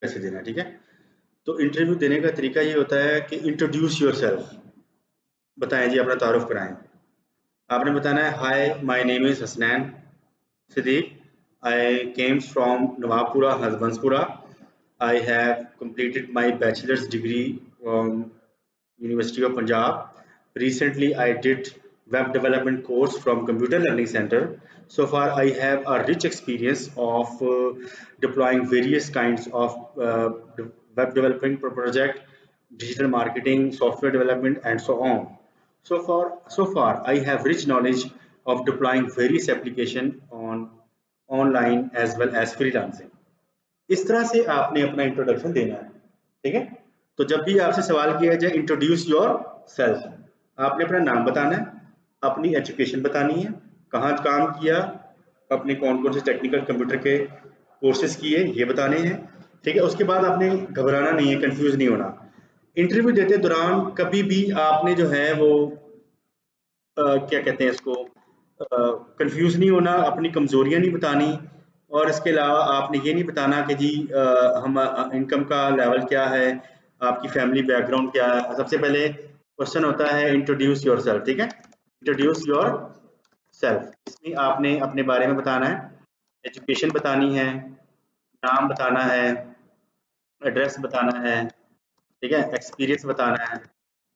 कैसे देना है, ठीक है। तो इंटरव्यू देने का तरीका ये होता है कि इंट्रोड्यूस योरसेल्फ, बताएं जी, अपना तारुफ कराएं। आपने बताना है hi my name is Hasnain Siddiq, I came from Nawabpura Hasbanspura, I have completed my bachelor's degree from University of Punjab. Recently, I did web development course from Computer Learning Center. So far, I have a rich experience of deploying various kinds of web development project, digital marketing, software development, and so on. So far, I have rich knowledge of deploying various application on online as well as freelancing. इस तरह से आपने अपना introduction देना है, ठीक है। तो जब भी आपसे सवाल किया जाए इंट्रोड्यूस योर सेल्फ, आपने अपना नाम बताना है, अपनी एजुकेशन बतानी है, कहाँ काम किया, अपने कौन कौन से टेक्निकल कंप्यूटर के कोर्सेज किए ये बताने हैं, ठीक है। उसके बाद आपने घबराना नहीं है, कंफ्यूज नहीं होना। इंटरव्यू देते दौरान कभी भी आपने जो है वो क्या कहते हैं इसको, कंफ्यूज नहीं होना, अपनी कमजोरियां नहीं बतानी, और इसके अलावा आपने ये नहीं बताना कि जी हम इनकम का लेवल क्या है, आपकी फैमिली बैकग्राउंड क्या है। सबसे पहले क्वेश्चन होता है इंट्रोड्यूस योरसेल्फ, ठीक है। इंट्रोड्यूस योर सेल्फ, इसमें आपने अपने बारे में बताना है, एजुकेशन बतानी है, नाम बताना है, एड्रेस बताना है, ठीक है, एक्सपीरियंस बताना है,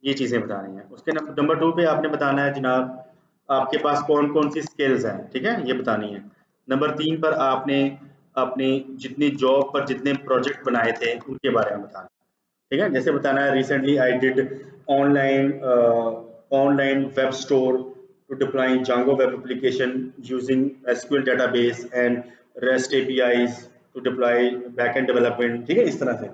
ये चीज़ें बतानी है। उसके नंबर 2 पे आपने बताना है जनाब आपके पास कौन कौन सी स्किल्स हैं, ठीक है, ये बतानी है। नंबर 3 पर आपने अपनी जितनी जॉब पर जितने प्रोजेक्ट बनाए थे उनके बारे में बताना है, ठीक है। जैसे बताना है recently I did online online web store to deploy Django web application using SQL database and REST APIs to deploy backend development, ठीक है। इस तरह से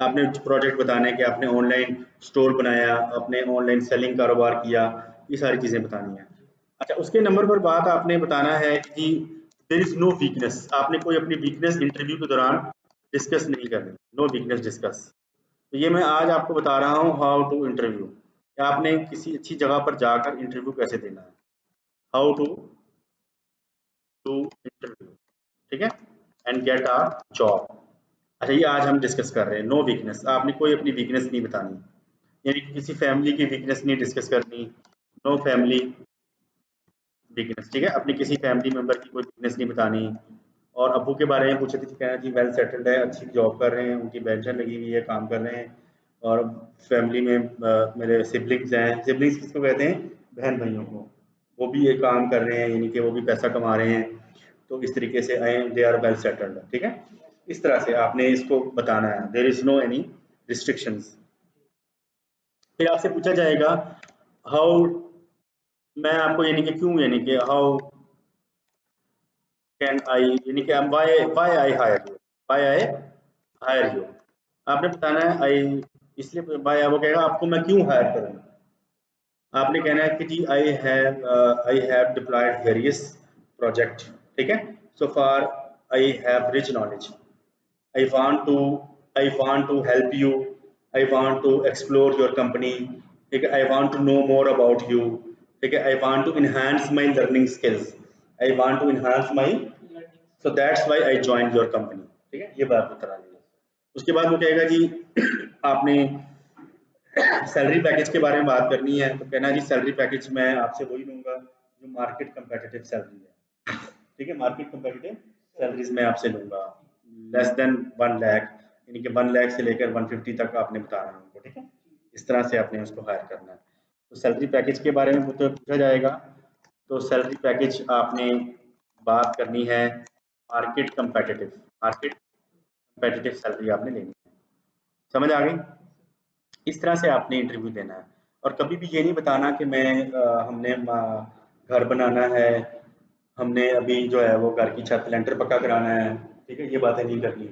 आपने प्रोजेक्ट बताना है कि आपने ऑनलाइन स्टोर बनाया, आपने ऑनलाइन सेलिंग कारोबार किया, ये सारी चीज़ें बतानी है। अच्छा, उसके नंबर पर बात आपने बताना है कि देयर इज नो वीकनेस, आपने कोई अपनी वीकनेस इंटरव्यू के दौरान डिस्कस नहीं करनी, नो वीकनेस डिस्कस। तो ये मैं आज आपको बता रहा हूँ हाउ टू इंटरव्यू, कि आपने किसी अच्छी जगह पर जाकर इंटरव्यू कैसे देना है, हाउ टू डू इंटरव्यू, ठीक है, एंड गेट अ जॉब। अच्छा, ये आज हम डिस्कस कर रहे हैं नो वीकनेस, आपने कोई अपनी वीकनेस नहीं बतानी, यानी कि किसी फैमिली की वीकनेस नहीं डिस्कस करनी, नो फैमिली वीकनेस, ठीक है। अपनी किसी फैमिली मेंबर की कोई वीकनेस नहीं बतानी। और अब्बू के बारे में पूछे थे, कहना जी वेल सेटल्ड है, अच्छी जॉब कर रहे हैं, उनकी पेंशन लगी हुई है, काम कर रहे हैं, और फैमिली में मेरे सिबलिंग्स हैं, सिबलिंग्स किसको कहते हैं, बहन भाइयों को, वो भी ये काम कर रहे हैं, यानी कि वो भी पैसा कमा रहे हैं, तो इस तरीके से I they are well settled, ठीक है। इस तरह से आपने इसको बताना है, there is no any restrictions. फिर आपसे पूछा जाएगा हाउ, मैं आपको यानी कि क्यों, यानी कि हाउ कैन आई, यानी कि why I hire you, why I hire you, आपने बताना है आई, इसलिए व्हाई, वो कहेगा आपको मैं क्यों हायर करूंगा, आपने कहना है कि जी I have deployed various project, ठीक है, so far I have rich knowledge, I want to I want to help you. I want to explore your company. ठीक है, I want to know more about you. ठीक है, I want to enhance my learning skills. I want to enhance my, so that's why I joined your company. ठीक है, ये बात बता रही है। उसके बाद वो कहेगा जी आपने सैलरी पैकेज के बारे में बात करनी है, तो कहना जी सैलरी पैकेज मैं आपसे वही लूंगा जो मार्केट कंपेटिटिव सैलरी है, ठीक है, मार्केट कंपेटिटिव सैलरीज मैं आपसे लूंगा, लेस देन 1 लाख, यानी कि 1 लाख से लेकर 150 तक आपने बताना है उनको, ठीक है। इस तरह से आपने उसको हायर करना है। तो सैलरी पैकेज के बारे में तो पूछा जाएगा, तो सैलरी पैकेज आपने बात करनी है मार्केट कंपेटिटिव सैलरी आपने लेनी है। समझ आ गई? इस तरह से आपने इंटरव्यू देना है। और कभी भी ये नहीं बताना कि हमने घर बनाना है, हमने अभी जो है वो घर की छत लेंटर पक्का कराना है, ठीक है, ये बातें नहीं करनी।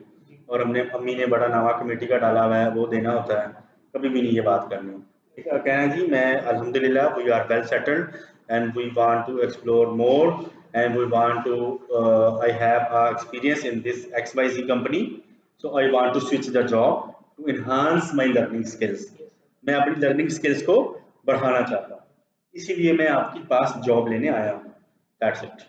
और हमने अम्मी ने बड़ा नावा कमेटी का डाला हुआ है वो देना होता है, कभी भी नहीं ये बात करनी, ठीक है। कहना जी मैं अल्हम्दुलिल्लाह we are well settled and we want to explore more and we want to I have experience in this XYZ company, so I want to switch the job to enhance my learning skills, मैं अपनी learning skills को बढ़ाना चाहता हूँ, इसीलिए मैं आपके पास job लेने आया हूँ, दैट्स इट।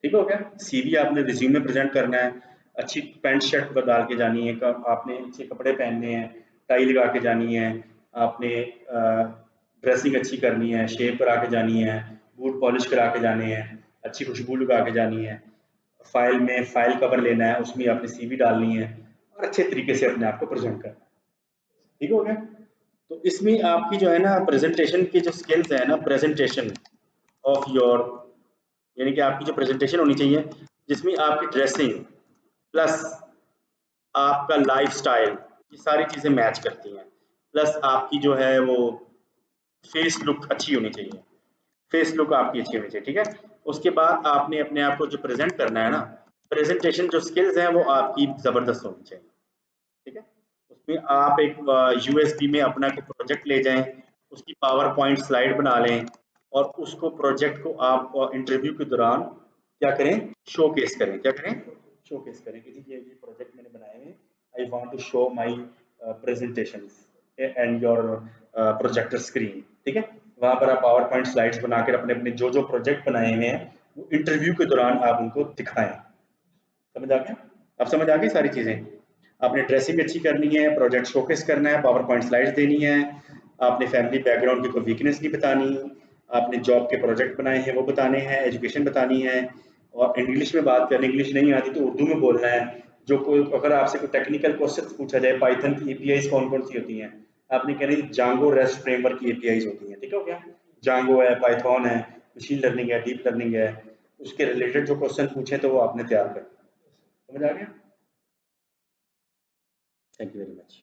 ठीक हो गया। सीवी आपने रिज्यूम में प्रेजेंट करना है, अच्छी पैंट शर्ट डाल के जानी है, आपने अच्छे कपड़े पहनने हैं, टाई लगा के जानी है, आपने ड्रेसिंग अच्छी करनी है, शेव करा के जानी है, बूट पॉलिश करा के जाने हैं, अच्छी खुशबू लगा के जानी है, फाइल में फाइल कवर लेना है, उसमें आपने सीवी डालनी है और अच्छे तरीके से अपने आप को प्रेजेंट करना है। ठीक हो गया? तो इसमें आपकी जो है ना प्रेजेंटेशन की जो स्किल्स है ना, प्रेजेंटेशन ऑफ योर, यानी कि आपकी जो प्रेजेंटेशन होनी चाहिए जिसमें आपकी ड्रेसिंग प्लस आपका लाइफस्टाइल, ये सारी चीज़ें मैच करती हैं, प्लस आपकी जो है वो फेस लुक अच्छी होनी चाहिए, फेस लुक आपकी अच्छी होनी चाहिए। ठीक है, उसके बाद आपने अपने आप को जो प्रेजेंट करना है ना, प्रेजेंटेशन जो स्किल्स हैं वो आपकी ज़बरदस्त होनी चाहिए। ठीक है, उसमें आप एक यूएसबी में अपना प्रोजेक्ट ले जाएं, उसकी पावर पॉइंट स्लाइड बना लें और उसको प्रोजेक्ट को आप इंटरव्यू के दौरान क्या करें, शोकेस करें। क्या करें, शोकेस करें कि जी ये प्रोजेक्ट मैंने बनाए हैं, I want to show my presentations and your projector screen. ठीक है, वहां पर आप पावर पॉइंट स्लाइड्स बनाकर अपने अपने जो जो प्रोजेक्ट बनाए हुए हैं वो इंटरव्यू के दौरान आप उनको दिखाएं। समझ आ गया? अब समझ आ गई सारी चीजें? आपने ड्रेसिंग अच्छी करनी है, प्रोजेक्ट शोकेस करना है, पावर पॉइंट स्लाइड्स देनी है, आपने फैमिली बैकग्राउंड की कोई वीकनेस नहीं बतानी, आपने जॉब के प्रोजेक्ट बनाए हैं वो बताने हैं, एजुकेशन बतानी है, और इंग्लिश में बात करनी, इंग्लिश नहीं आती तो उर्दू में बोलना है। जो कोई अगर आपसे कोई टेक्निकल क्वेश्चन पूछा जाए, पाइथन की एपीआईज कौन कौन सी होती हैं, आपने कहना है जांगो रेस्ट फ्रेमवर्क की एपीआईज होती हैं। ठीक हो गया? जांगो है, पाइथन है, मशीन लर्निंग है, डीप लर्निंग है, उसके रिलेटेड जो क्वेश्चन पूछे तो वो आपने तैयार करना। समझ आ गया? Thank you very much.